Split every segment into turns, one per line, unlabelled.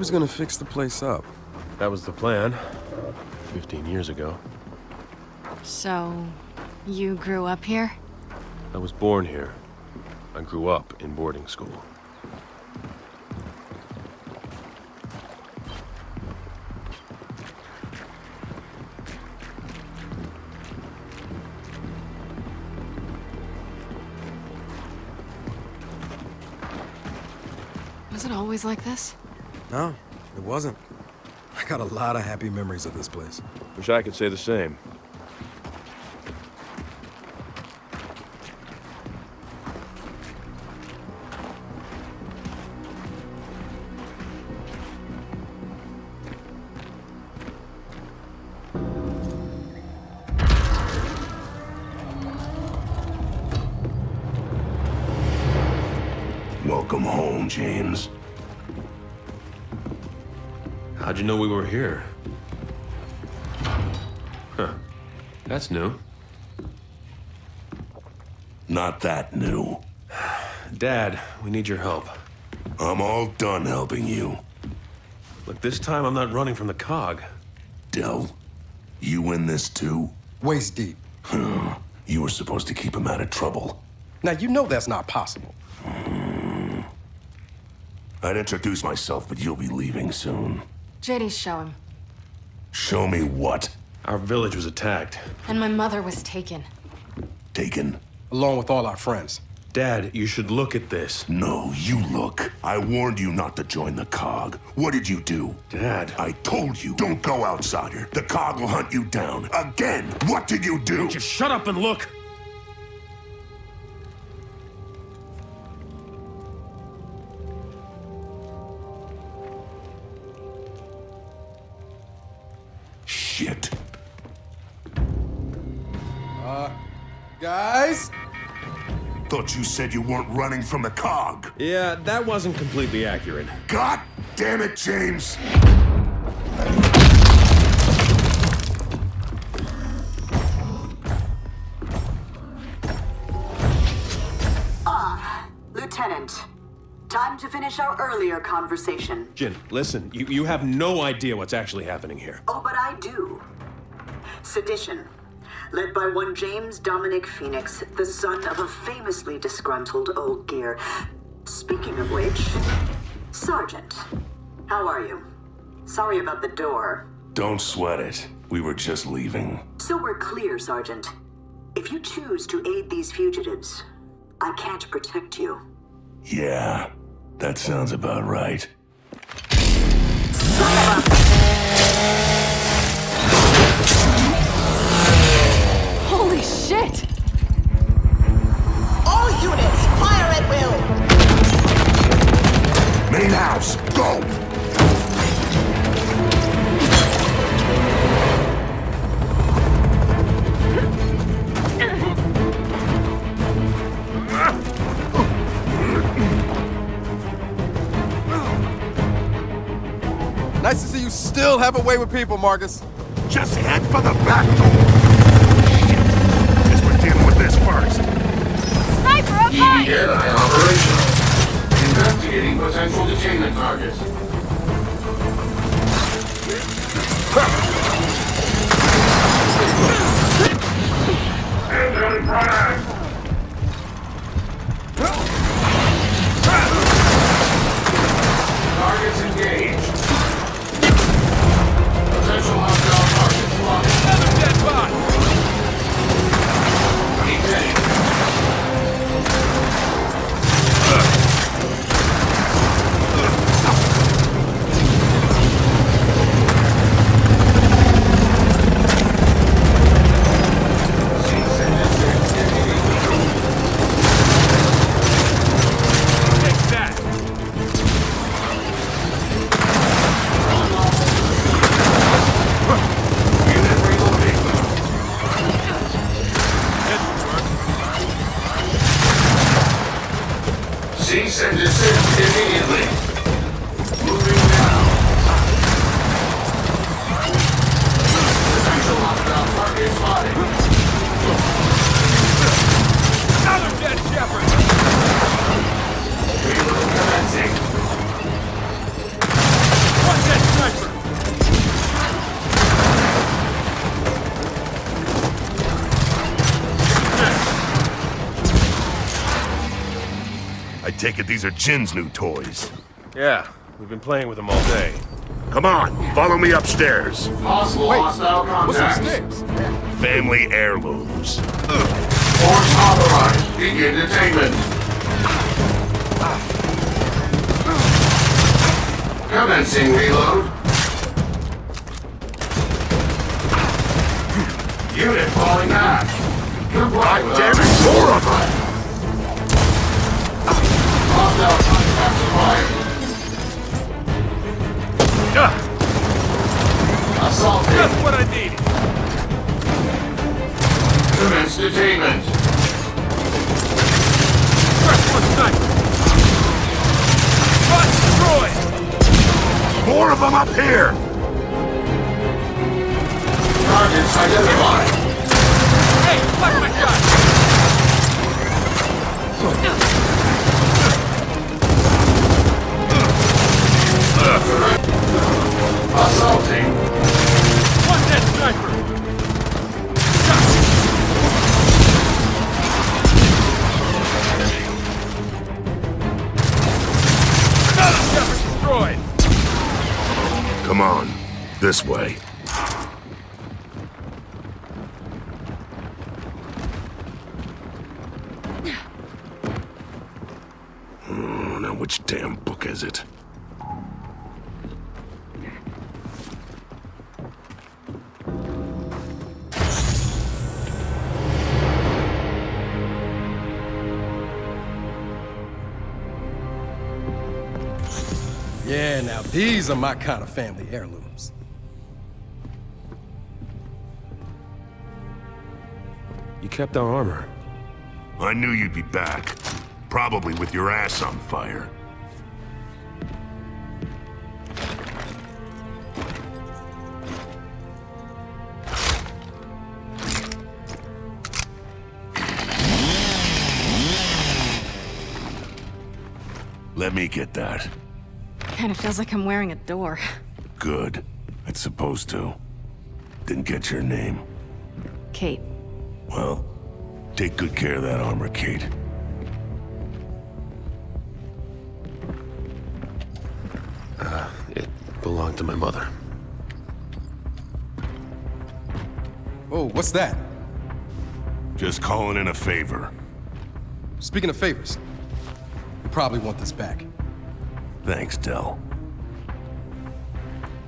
was gonna fix the place up.
That was the plan, 15 years ago.
So, you grew up here?
I was born here. I grew up in boarding school.
Was it always like this?
No, it wasn't. I got a lot of happy memories of this place.
Wish I could say the same.
Welcome home, James.
How'd you know we were here? Huh. That's new.
Not that new.
Dad, we need your help.
I'm all done helping you.
Look, this time I'm not running from the cog.
Del, you in this too?
Waist deep.
You were supposed to keep him out of trouble.
Now, you know that's not possible.
I'd introduce myself, but you'll be leaving soon.
JD, show him.
Show me what?
Our village was attacked.
And my mother was taken.
Taken?
Along with all our friends.
Dad, you should look at this.
No, you look. I warned you not to join the cog. What did you do?
Dad.
I told you, don't go outsider. The cog will hunt you down. Again, what did you do?
Just shut up and look!
Shit.
Guys?
Thought you said you weren't running from the cog.
Yeah, that wasn't completely accurate.
God damn it, James!
Lieutenant, time to finish our earlier conversation.
Jin, listen, you have no idea what's actually happening here.
Oh, but I do. Sedition, led by one James Dominic Phoenix, the son of a famously disgruntled old gear. Speaking of which, Sergeant, how are you? Sorry about the door.
Don't sweat it. We were just leaving.
So we're clear, Sergeant. If you choose to aid these fugitives, I can't protect you.
Yeah, that sounds about right.
Holy shit!
All units, fire at will!
Main house, go!
Nice to see you still have a way with people, Marcus.
Just head for the back door! Shit! Guess we're dealing with this first.
Sniper up high!
EDI operational. Investigating potential detainment targets. Engine prime! Targets engaged. Potential hostile targets locked.
Another dead bot!
Keep heading.
take it these are Jin's new toys.
Yeah, we've been playing with them all day.
Come on, follow me upstairs.
Possible hostile
What's
contacts.
upstairs?
Family heirlooms.
Force authorized. Begin detainment. Commencing reload. Unit falling back. Comply with
Damn it, more of them!
hostile contacts acquired. Assaulting.
That's what I needed.
Commence detainment.
Press one sniper. Bot destroyed.
More of them up here!
Targets identified.
Hey, flash my shot.
Assaulting.
One dead sniper. Another shepard destroyed.
Come on, this way. Now which damn book is it?
Yeah, now these are my kind of family heirlooms.
You kept our armor.
I knew you'd be back. Probably with your ass on fire. Let me get that.
Kinda feels like I'm wearing a door.
Good. It's supposed to. Didn't get your name.
Kate.
Well, take good care of that armor, Kate.
It belonged to my mother.
Oh, what's that?
Just calling in a favor.
Speaking of favors, you probably want this back.
Thanks, Del.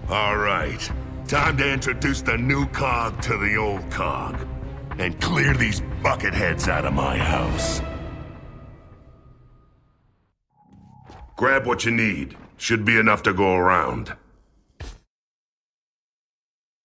All right. Time to introduce the new cog to the old cog. And clear these bucketheads out of my house. Grab what you need. Should be enough to go around.